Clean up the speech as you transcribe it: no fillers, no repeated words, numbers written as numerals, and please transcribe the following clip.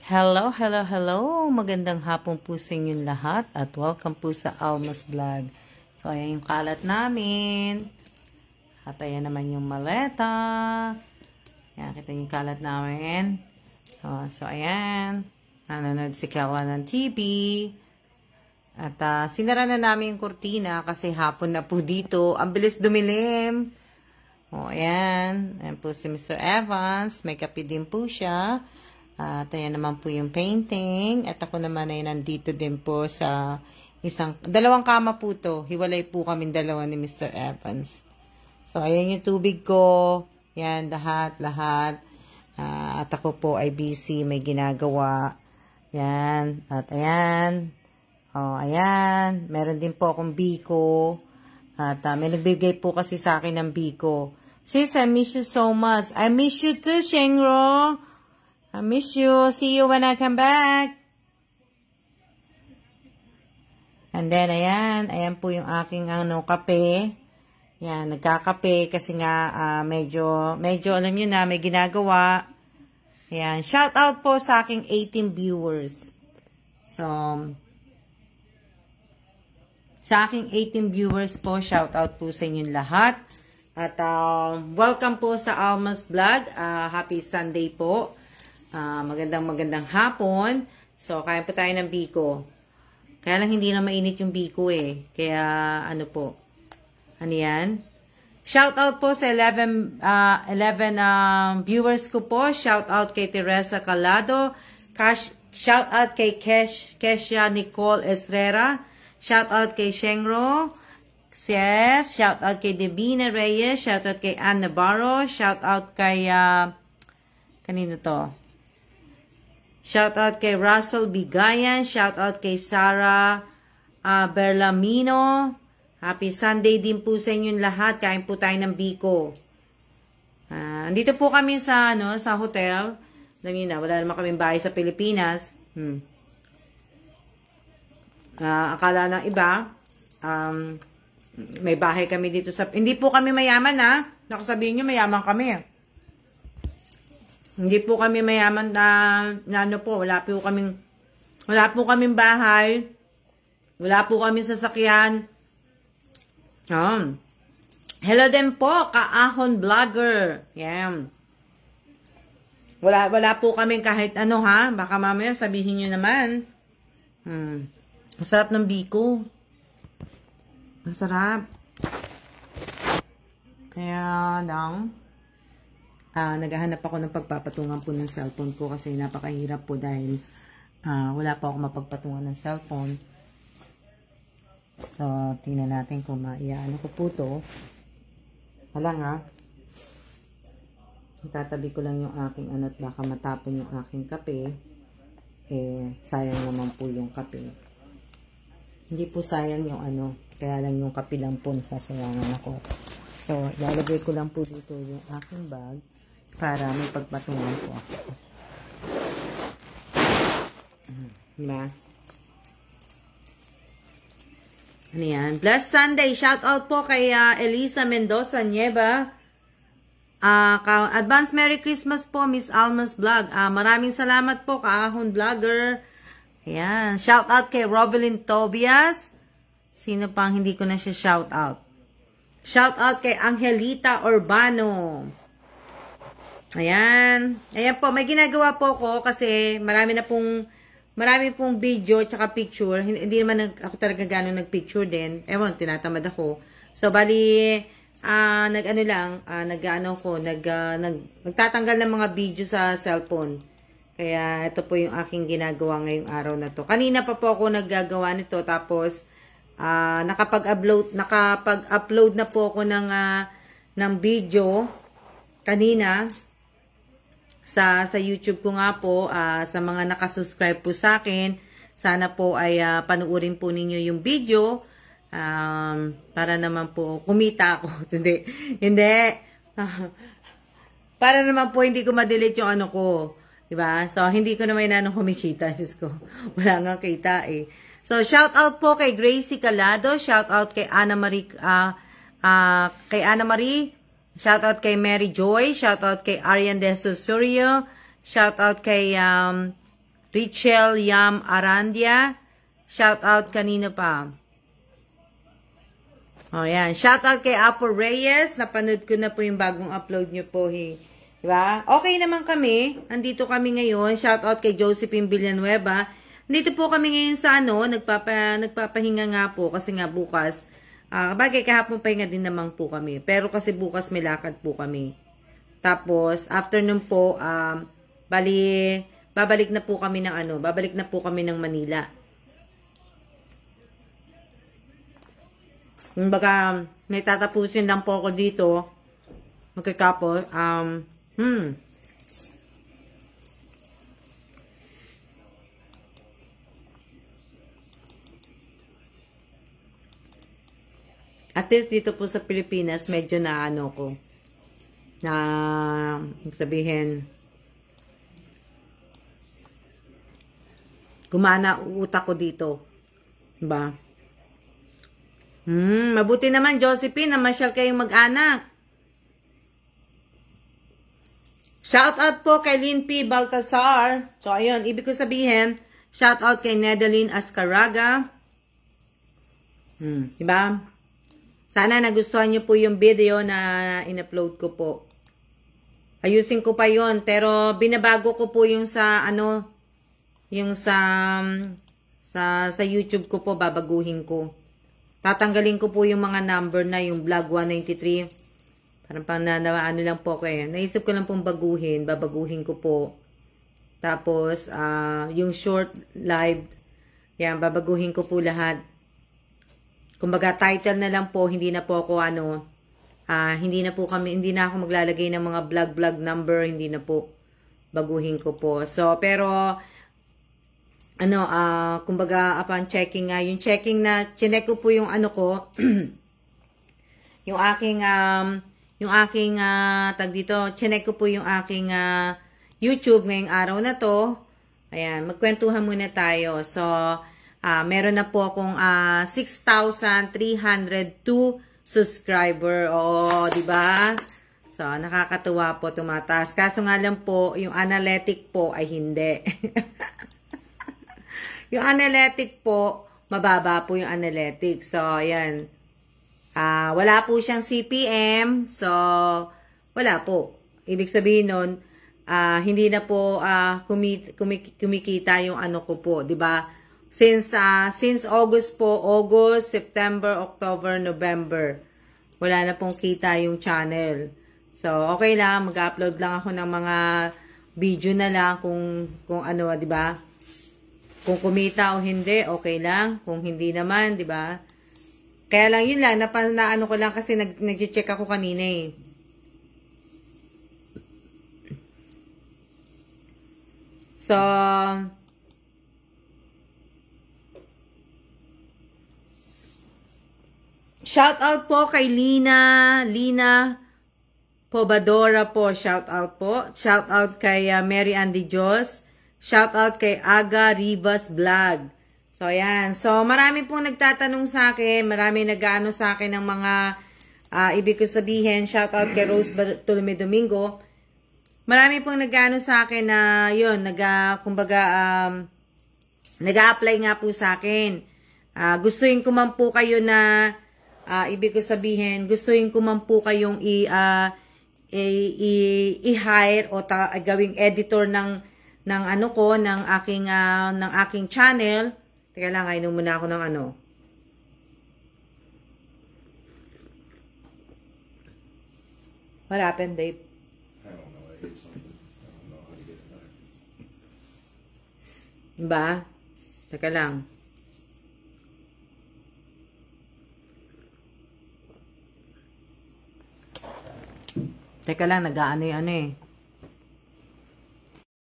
Hello, hello, hello! Magandang hapon po sa inyong lahat at welcome po sa Alma's Vlog. So, ayan yung kalat namin. At ayan naman yung maleta. Ayan, kita yung kalat namin. So, ayan. Nanonood si Kelwa ng TV. At sinara na namin yung kurtina kasi hapon na po dito. Ang bilis dumilim. Ayan. Ayan po si Mr. Evans. May kape din po siya. At ayan naman po yung painting. At ako naman ay nandito din po sa dalawang kama po to. Hiwalay po kaming dalawa ni Mr. Evans. So, ayan yung tubig ko. Yan, lahat. At ako po ay busy, may ginagawa. Yan. At ayan. Ayan. Meron din po akong biko. At may nagbigay po kasi sa akin ng biko. Sis, I miss you so much. I miss you too, Shengro. I miss you. See you when I come back. And then, ayan. Ayan po yung aking kape. Yan, nagkakape kasi nga medyo alam nyo na, may ginagawa. Ayan. Shout out po sa aking 18 viewers. So, sa aking 18 viewers po, shout out po sa inyong lahat. At welcome po sa Alma's Vlog. Happy Sunday po. Magandang hapon. So, kain po tayo ng biko. Kaya lang hindi na mainit yung biko eh. Kaya, ano po. Ano yan? Shout out po sa 11 viewers ko po. Shout out kay Teresa Calado. Shout out kay Kesha Nicole Estrera. Shout out kay Shengro. Yes. Shout out kay Devina Reyes. Shout out kay Ann Navarro. Shout out kay kanino to? Shout out kay Russell Bigayan. Shout out kay Sarah Berlamino. Happy Sunday din po sa inyong lahat. Kain po tayo ng biko. Andito po kami sa hotel. Wala naman kaming bahay sa Pilipinas. Akala ng iba, may bahay kami dito sa... Hindi po kami mayaman Nakasabihin nyo, mayaman kami. Hindi po kami mayaman na po. Wala po kaming bahay. Wala po kami sasakyan. Hello din po, Kaahon Vlogger. Yan. Wala po kaming kahit ano Baka mamaya sabihin nyo naman. Masarap ng biko. Masarap. Kaya lang, naghahanap ako ng pagpapatungan po ng cellphone ko kasi napakahirap po dahil wala pa ako mapagpatungan ng cellphone. So, tingnan natin kung maiano ko po to. Wala Itatabi ko lang yung aking at baka matapon yung aking kape. Sayang naman po yung kape. Hindi po sayang yung kaya lang yung kape lang po nasasayangan ako. So, ilalagay ko lang po dito yung aking bag para may pagpatungan po ako. Diba? Ano yan? Blessed Sunday. Shout out po kay Elisa Mendoza Nieva. Advance Merry Christmas po, Miss Alma's Vlog. Maraming salamat po, Kaahon Vlogger. Ayan. Shout out kay Rovelyn Tobias. Sino pang hindi ko na siya shout out? Shout out kay Angelita Urbano. Ayan. Ayan po, may ginagawa po ko kasi marami pong video tsaka picture. Hindi naman ako talaga gano'ng nagpicture din. Ewan, tinatamad ako. So, bali, nagtatanggal ng mga video sa cellphone. Kaya, ito po yung aking ginagawa ngayong araw na to. Kanina pa po ako naggagawa nito. Tapos, nakapag-upload na po ako ng video kanina. Sa YouTube ko nga po, sa mga nakasubscribe po sa akin, sana po ay panuorin po ninyo yung video para naman po kumita ako. Hindi. Para naman po hindi ko ma-delete yung ko. Diba? So, hindi ko naman kumikita. Diyos ko. Wala nga kita eh. So, shout out po kay Gracie Calado. Shout out kay Ana Marie. Shout out kay Mary Joy. Shout out kay Arian De Susurio. Shout out kay Richel Yam Arandia. Shout out kanino pa? O, yan. Shout out kay Apo Reyes. Napanood ko na po yung bagong upload nyo po. Diba? Okay naman kami. Andito kami ngayon. Shout out kay Josephine Villanueva. Andito po kami ngayon sa nagpapahinga nga po kasi nga bukas. Bagay kahapon pahinga din naman po kami. Pero kasi bukas may lakad po kami. Tapos, afternoon po, babalik na po kami ng Manila. Baka may tatapusin lang po ako dito. Magkakapos. At least dito po sa Pilipinas, medyo na sabihin, gumana utak ko dito. Diba? Mabuti naman, Josephine, na masyal kayong mag-anak. Shout out po kay Lynn P. Baltasar. So, ayun, ibig ko sabihin, shout out kay Nedeline Ascaraga. Diba? Sana nagustuhan nyo po yung video na in-upload ko po. Ayusin ko pa yon, pero binabago ko po yung sa YouTube ko po, babaguhin ko. Tatanggalin ko po yung mga number na yung vlog 193. Parang lang po ko eh. Naisip ko lang pong babaguhin ko po. Tapos, yung short live, yan, babaguhin ko po lahat. Kumbaga, title na lang po, hindi na po ako hindi na ako maglalagay ng mga vlog number, hindi na po, baguhin ko po. So, pero, kumbaga, upon checking yung checking na, chinek ko po yung yung aking, tag dito, chinek ko po yung aking, YouTube ngayong araw na to. Ayan, magkwentuhan muna tayo. So, meron na po akong 6,302 subscriber. Oh, di ba? So, nakakatuwa po, tumataas. Kaso nga lang po, yung analytic po ay hindi. Yung analytic po, mababa po yung analytic. So, ayan. Wala po siyang CPM. So, wala po. Ibig sabihin nun, hindi na po kumikita yung ko po, di ba? Since August po, August, September, October, November, wala na pong kita yung channel. So, okay lang, mag-upload lang ako ng mga video na lang kung di ba? Kung kumita o hindi, okay lang. Kung hindi naman, di ba? Kaya lang, yun lang, naano ko lang kasi nag-check ako kanina eh. So, shout out po kay Lina Pobadora po, shout out po. Shout out kay Mary Andy Dios. Shout out kay Aga Rivas Vlog. So, ayan. So, marami pong nagtatanong sa akin, marami nag-aano sa akin ng mga ibig ko sabihin, shout out kay Rose Bartolome Domingo. Marami pong nag-aano sa akin na yun, nag-a-apply nga po sa akin. Gustuhin ko man po kayo na ibig ko sabihin, gustuhin ko man po kayong i-hire o gawing editor ng aking channel. Teka lang, inom muna ako ng What happened, babe? I don't know. I hit something. I don't know how to get it back. Diba? Teka lang. Teka lang, nag-aano eh.